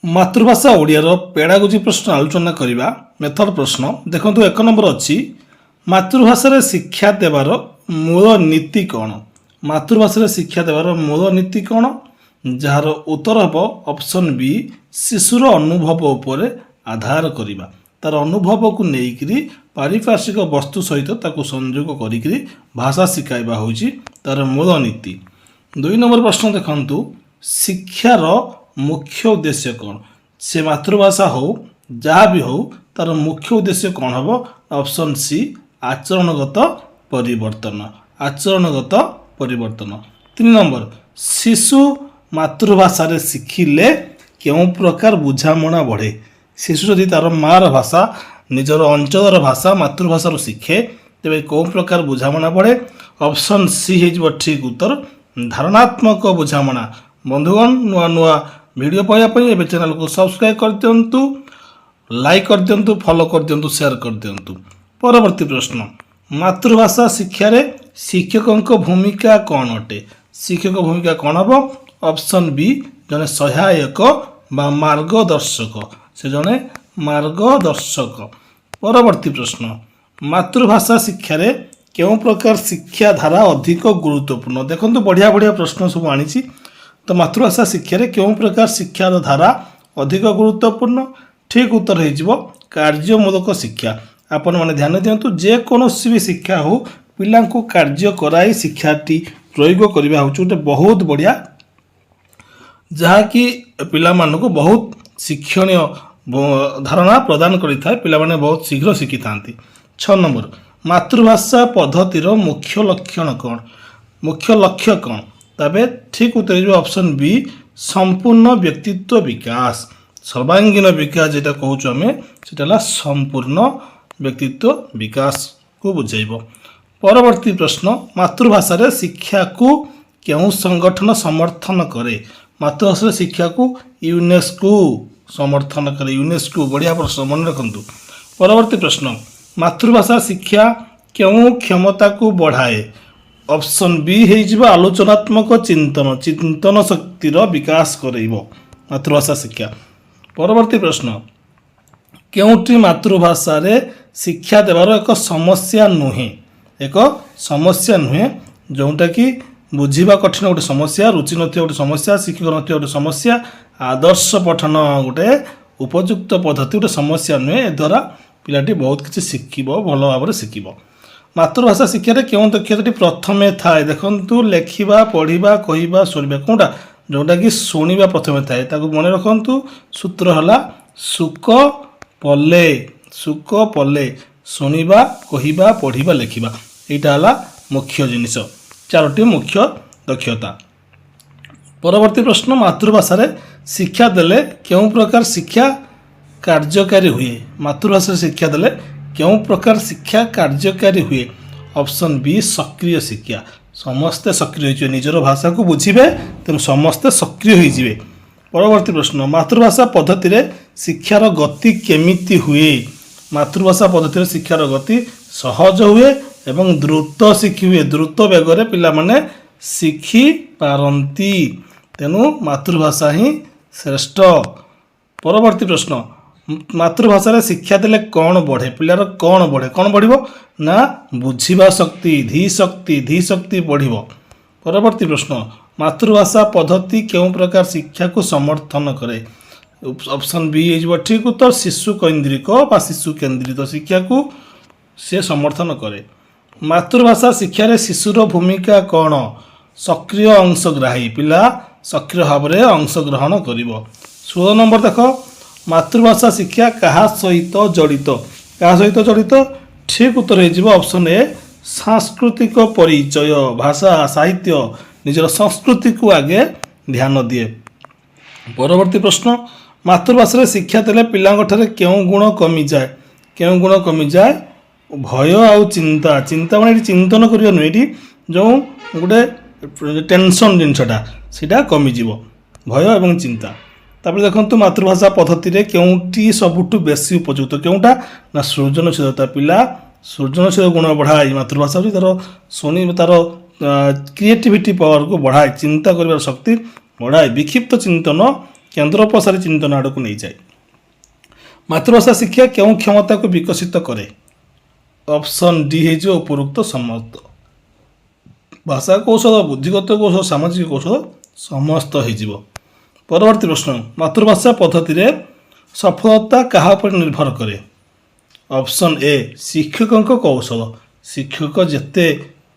ମାତୃଭାଷା ଓଡ଼ିଆର ପେଡ଼ାଗୋଜି ପ୍ରଶ୍ନ ଆଲୋଚନା କରିବା। ମେଥଡ଼ ପ୍ରଶ୍ନ ଦେଖନ୍ତୁ, 1 ନମ୍ବର ଅଛି ମାତୃଭାଷାରେ ଶିକ୍ଷା ଦେବାର ମୂଳ ନୀତି କ'ଣ? ମାତୃଭାଷାରେ ଶିକ୍ଷା ଦେବାର ମୂଳ ନୀତି କ'ଣ? ଯାହାର ଉତ୍ତର ହେବ ଅପସନ୍ ବି, ଶିଶୁର ଅନୁଭବ ଉପରେ ଆଧାର କରିବା। ତାର ଅନୁଭବକୁ ନେଇକରି ପାରିପାର୍ଶ୍ୱିକ ବସ୍ତୁ ସହିତ ତାକୁ ସଂଯୋଗ କରିକିରି ଭାଷା ଶିଖାଇବା ହେଉଛି ତାର ମୂଳ ନୀତି। 2 ନମ୍ବର ପ୍ରଶ୍ନ ଦେଖନ୍ତୁ, ଶିକ୍ଷାର ମୁଖ୍ୟ ଉଦ୍ଦେଶ୍ୟ କ'ଣ? ସେ ମାତୃଭାଷା ହେଉ ଯାହା ବି ହେଉ ତାର ମୁଖ୍ୟ ଉଦ୍ଦେଶ୍ୟ କ'ଣ ହେବ? ଅପସନ୍ ସି, ଆଚରଣଗତ ପରିବର୍ତ୍ତନ। ଆଚରଣଗତ ପରିବର୍ତ୍ତନ। 3 ନମ୍ବର, ଶିଶୁ ମାତୃଭାଷାରେ ଶିଖିଲେ କେଉଁ ପ୍ରକାର ବୁଝାମଣା ବଢ଼େ? ଶିଶୁ ଯଦି ତାର ମାଆର ଭାଷା, ନିଜର ଅଞ୍ଚଳର ଭାଷା ମାତୃଭାଷାରୁ ଶିଖେ ତେବେ କେଉଁ ପ୍ରକାର ବୁଝାମଣା ବଢ଼େ? ଅପସନ୍ ସି ହେଇଯିବ ଠିକ୍ ଉତ୍ତର, ଧାରଣାତ୍ମକ ବୁଝାମଣା। ବନ୍ଧୁଗଣ, ନୂଆ ନୂଆ ଭିଡ଼ିଓ ପାଇବା ପାଇଁ ଏବେ ଚ୍ୟାନେଲକୁ ସବସ୍କ୍ରାଇବ୍ କରିଦିଅନ୍ତୁ, ଲାଇକ୍ କରିଦିଅନ୍ତୁ, ଫଲୋ କରିଦିଅନ୍ତୁ, ସେୟାର କରିଦିଅନ୍ତୁ। ପରବର୍ତ୍ତୀ ପ୍ରଶ୍ନ, ମାତୃଭାଷା ଶିକ୍ଷାରେ ଶିକ୍ଷକଙ୍କ ଭୂମିକା କ'ଣ ଅଟେ? ଶିକ୍ଷକ ଭୂମିକା କ'ଣ ହେବ? ଅପସନ୍ ବି, ଜଣେ ସହାୟକ ବା ମାର୍ଗଦର୍ଶକ। ସେ ଜଣେ ମାର୍ଗଦର୍ଶକ। ପରବର୍ତ୍ତୀ ପ୍ରଶ୍ନ, ମାତୃଭାଷା ଶିକ୍ଷାରେ କେଉଁ ପ୍ରକାର ଶିକ୍ଷାଧାରା ଅଧିକ ଗୁରୁତ୍ୱପୂର୍ଣ୍ଣ? ଦେଖନ୍ତୁ, ବଢ଼ିଆ ବଢ଼ିଆ ପ୍ରଶ୍ନ ସବୁ ଆଣିଛି। ତ ମାତୃଭାଷା ଶିକ୍ଷାରେ କେଉଁ ପ୍ରକାର ଶିକ୍ଷାଧାରା ଅଧିକ ଗୁରୁତ୍ୱପୂର୍ଣ୍ଣ? ଠିକ୍ ଉତ୍ତର ହେଇଯିବ କାର୍ଯ୍ୟମୂଳକ ଶିକ୍ଷା। ଆପଣମାନେ ଧ୍ୟାନ ଦିଅନ୍ତୁ, ଯେକୌଣସି ବି ଶିକ୍ଷା ହେଉ ପିଲାଙ୍କୁ କାର୍ଯ୍ୟ କରାଇ ଶିକ୍ଷାଟି ପ୍ରୟୋଗ କରିବା ହେଉଛି ଗୋଟେ ବହୁତ ବଢ଼ିଆ, ଯାହାକି ପିଲାମାନଙ୍କୁ ବହୁତ ଶିକ୍ଷଣୀୟ ଧାରଣା ପ୍ରଦାନ କରିଥାଏ। ପିଲାମାନେ ବହୁତ ଶୀଘ୍ର ଶିଖିଥାନ୍ତି। 6 ନମ୍ବର, ମାତୃଭାଷା ପଦ୍ଧତିର ମୁଖ୍ୟ ଲକ୍ଷଣ କ'ଣ? ମୁଖ୍ୟ ଲକ୍ଷ୍ୟ କ'ଣ? ତେବେ ଠିକ୍ ଉତ୍ତର ହେଇଯିବ ଅପସନ୍ ବି, ସମ୍ପୂର୍ଣ୍ଣ ବ୍ୟକ୍ତିତ୍ୱ ବିକାଶ। ସର୍ବାଙ୍ଗୀନ ବିକାଶ ଯେଟା କହୁଛୁ ଆମେ, ସେଟା ହେଲା ସମ୍ପୂର୍ଣ୍ଣ ବ୍ୟକ୍ତିତ୍ୱ ବିକାଶକୁ ବୁଝାଇବ। ପରବର୍ତ୍ତୀ ପ୍ରଶ୍ନ, ମାତୃଭାଷାରେ ଶିକ୍ଷାକୁ କେଉଁ ସଂଗଠନ ସମର୍ଥନ କରେ? ମାତୃଭାଷାରେ ଶିକ୍ଷାକୁ ୟୁନେସ୍କୋ ସମର୍ଥନ କରେ। ୟୁନେସ୍କୋ, ବଢ଼ିଆ ପ୍ରଶ୍ନ, ମନେ ରଖନ୍ତୁ। ପରବର୍ତ୍ତୀ ପ୍ରଶ୍ନ, ମାତୃଭାଷା ଶିକ୍ଷା କେଉଁ କ୍ଷମତାକୁ ବଢ଼ାଏ? ଅପସନ୍ ବି ହେଇଯିବ ଆଲୋଚନାତ୍ମକ ଚିନ୍ତନ। ଚିନ୍ତନ ଶକ୍ତିର ବିକାଶ କରାଇବ ମାତୃଭାଷା ଶିକ୍ଷା। ପରବର୍ତ୍ତୀ ପ୍ରଶ୍ନ, କେଉଁଟି ମାତୃଭାଷାରେ ଶିକ୍ଷା ଦେବାର ଏକ ସମସ୍ୟା ନୁହେଁ? ଏକ ସମସ୍ୟା ନୁହେଁ, ଯେଉଁଟାକି ବୁଝିବା କଠିନ ଗୋଟେ ସମସ୍ୟା, ରୁଚି ନଥିବା ଗୋଟେ ସମସ୍ୟା, ଶିକ୍ଷକ ନଥିବା ଗୋଟେ ସମସ୍ୟା, ଆଦର୍ଶ ପଠନ ଗୋଟେ ଉପଯୁକ୍ତ ପଦ୍ଧତି ଗୋଟେ ସମସ୍ୟା ନୁହେଁ। ଏଦ୍ୱାରା ପିଲାଟି ବହୁତ କିଛି ଶିଖିବ, ଭଲ ଭାବରେ ଶିଖିବ। ମାତୃଭାଷା ଶିକ୍ଷାରେ କେଉଁ ଦକ୍ଷତାଟି ପ୍ରଥମେ ଥାଏ? ଦେଖନ୍ତୁ, ଲେଖିବା, ପଢ଼ିବା, କହିବା, ଶୁଣିବା, କେଉଁଟା? ଯେଉଁଟାକି ଶୁଣିବା ପ୍ରଥମେ ଥାଏ। ତାକୁ ମନେ ରଖନ୍ତୁ, ସୂତ୍ର ହେଲା ସୁକ ପଲେ। ସୁକ ପଲେ, ଶୁଣିବା, କହିବା, ପଢ଼ିବା, ଲେଖିବା, ଏଇଟା ହେଲା ମୁଖ୍ୟ ଜିନିଷ, 4ଟି ମୁଖ୍ୟ ଦକ୍ଷତା। ପରବର୍ତ୍ତୀ ପ୍ରଶ୍ନ, ମାତୃଭାଷାରେ ଶିକ୍ଷା ଦେଲେ କେଉଁ ପ୍ରକାର ଶିକ୍ଷା କାର୍ଯ୍ୟକାରୀ ହୁଏ? ମାତୃଭାଷାରେ ଶିକ୍ଷା ଦେଲେ କେଉଁ ପ୍ରକାର ଶିକ୍ଷା କାର୍ଯ୍ୟକାରୀ ହୁଏ? ଅପସନ୍ ବି, ସକ୍ରିୟ ଶିକ୍ଷା। ସମସ୍ତେ ସକ୍ରିୟ ହୋଇଯିବେ, ନିଜର ଭାଷାକୁ ବୁଝିବେ, ତେଣୁ ସମସ୍ତେ ସକ୍ରିୟ ହୋଇଯିବେ। ପରବର୍ତ୍ତୀ ପ୍ରଶ୍ନ, ମାତୃଭାଷା ପଦ୍ଧତିରେ ଶିକ୍ଷାର ଗତି କେମିତି ହୁଏ? ମାତୃଭାଷା ପଦ୍ଧତିରେ ଶିକ୍ଷାର ଗତି ସହଜ ହୁଏ ଏବଂ ଦ୍ରୁତ ଶିଖି ହୁଏ। ଦ୍ରୁତ ବେଗରେ ପିଲାମାନେ ଶିଖିପାରନ୍ତି, ତେଣୁ ମାତୃଭାଷା ହିଁ ଶ୍ରେଷ୍ଠ। ପରବର୍ତ୍ତୀ ପ୍ରଶ୍ନ, ମାତୃଭାଷାରେ ଶିକ୍ଷା ଦେଲେ କ'ଣ ବଢ଼େ? ପିଲାର କ'ଣ ବଢ଼େ? କ'ଣ ବଢ଼ିବ ନା ବୁଝିବା ଶକ୍ତି, ଧୀ ଶକ୍ତି ବଢ଼ିବ। ପରବର୍ତ୍ତୀ ପ୍ରଶ୍ନ, ମାତୃଭାଷା ପଦ୍ଧତି କେଉଁ ପ୍ରକାର ଶିକ୍ଷାକୁ ସମର୍ଥନ କରେ? ଅପସନ୍ ବି ହେଇଯିବ ଠିକ୍ ଉତ୍ତର, ଶିଶୁ କୈନ୍ଦ୍ରିକ ବା ଶିଶୁ କେନ୍ଦ୍ରିତ ଶିକ୍ଷାକୁ ସେ ସମର୍ଥନ କରେ। ମାତୃଭାଷା ଶିକ୍ଷାରେ ଶିଶୁର ଭୂମିକା କ'ଣ? ସକ୍ରିୟ ଅଂଶଗ୍ରାହୀ। ପିଲା ସକ୍ରିୟ ଭାବରେ ଅଂଶଗ୍ରହଣ କରିବ। 16 ନମ୍ବର ଦେଖ, ମାତୃଭାଷା ଶିକ୍ଷା କାହା ସହିତ ଜଡ଼ିତ? କାହା ସହିତ ଜଡ଼ିତ? ଠିକ୍ ଉତ୍ତର ହେଇଯିବ ଅପସନ୍ ଏ, ସାଂସ୍କୃତିକ ପରିଚୟ। ଭାଷା, ସାହିତ୍ୟ, ନିଜର ସଂସ୍କୃତିକୁ ଆଗେ ଧ୍ୟାନ ଦିଏ। ପରବର୍ତ୍ତୀ ପ୍ରଶ୍ନ, ମାତୃଭାଷାରେ ଶିକ୍ଷା ଦେଲେ ପିଲାଙ୍କଠାରେ କେଉଁ ଗୁଣ କମିଯାଏ? କେଉଁ ଗୁଣ କମିଯାଏ? ଭୟ ଆଉ ଚିନ୍ତା। ଚିନ୍ତା ମାନେ ଏଠି ଚିନ୍ତନ କରିବା ନୁହେଁ, ଏଠି ଯେଉଁ ଗୋଟେ ଟେନସନ୍ ଜିନିଷଟା ସେଇଟା କମିଯିବ, ଭୟ ଏବଂ ଚିନ୍ତା। ତାପରେ ଦେଖନ୍ତୁ, ମାତୃଭାଷା ପଦ୍ଧତିରେ କେଉଁଟି ସବୁଠୁ ବେଶୀ ଉପଯୁକ୍ତ? କେଉଁଟା ନା ସୃଜନଶୀଳତା। ପିଲା ସୃଜନଶୀଳ ଗୁଣ ବଢ଼ାଏ। ମାତୃଭାଷା ହେଉଛି ତାର ଶୁଣିବା, ତାର କ୍ରିଏଟିଭିଟି ପାୱାରକୁ ବଢ଼ାଏ, ଚିନ୍ତା କରିବାର ଶକ୍ତି ବଢ଼ାଏ। ବିକ୍ଷିପ୍ତ ଚିନ୍ତନ କେନ୍ଦ୍ର ପ୍ରସାରୀ ଚିନ୍ତନ ଆଡ଼କୁ ନେଇଯାଏ। ମାତୃଭାଷା ଶିକ୍ଷା କେଉଁ କ୍ଷମତାକୁ ବିକଶିତ କରେ? ଅପସନ୍ ଡି ହେଇଯିବ ଉପରୋକ୍ତ ସମସ୍ତ। ଭାଷା କୌଶଳ, ବୁଦ୍ଧିଗତ କୌଶଳ, ସାମାଜିକ କୌଶଳ ସମସ୍ତ ହେଇଯିବ। ପରବର୍ତ୍ତୀ ପ୍ରଶ୍ନ, ମାତୃଭାଷା ପଦ୍ଧତିରେ ସଫଳତା କାହା ଉପରେ ନିର୍ଭର କରେ? ଅପସନ୍ ଏ ଶିକ୍ଷକଙ୍କ କୌଶଳ। ଶିକ୍ଷକ ଯେତେ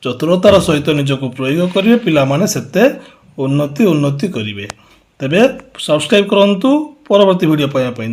ଚତୁରତାର ସହିତ ନିଜକୁ ପ୍ରୟୋଗ କରିବେ ପିଲାମାନେ ସେତେ ଉନ୍ନତି କରିବେ। ତେବେ ସବସ୍କ୍ରାଇବ୍ କରନ୍ତୁ ପରବର୍ତ୍ତୀ ଭିଡ଼ିଓ ପାଇବା ପାଇଁ।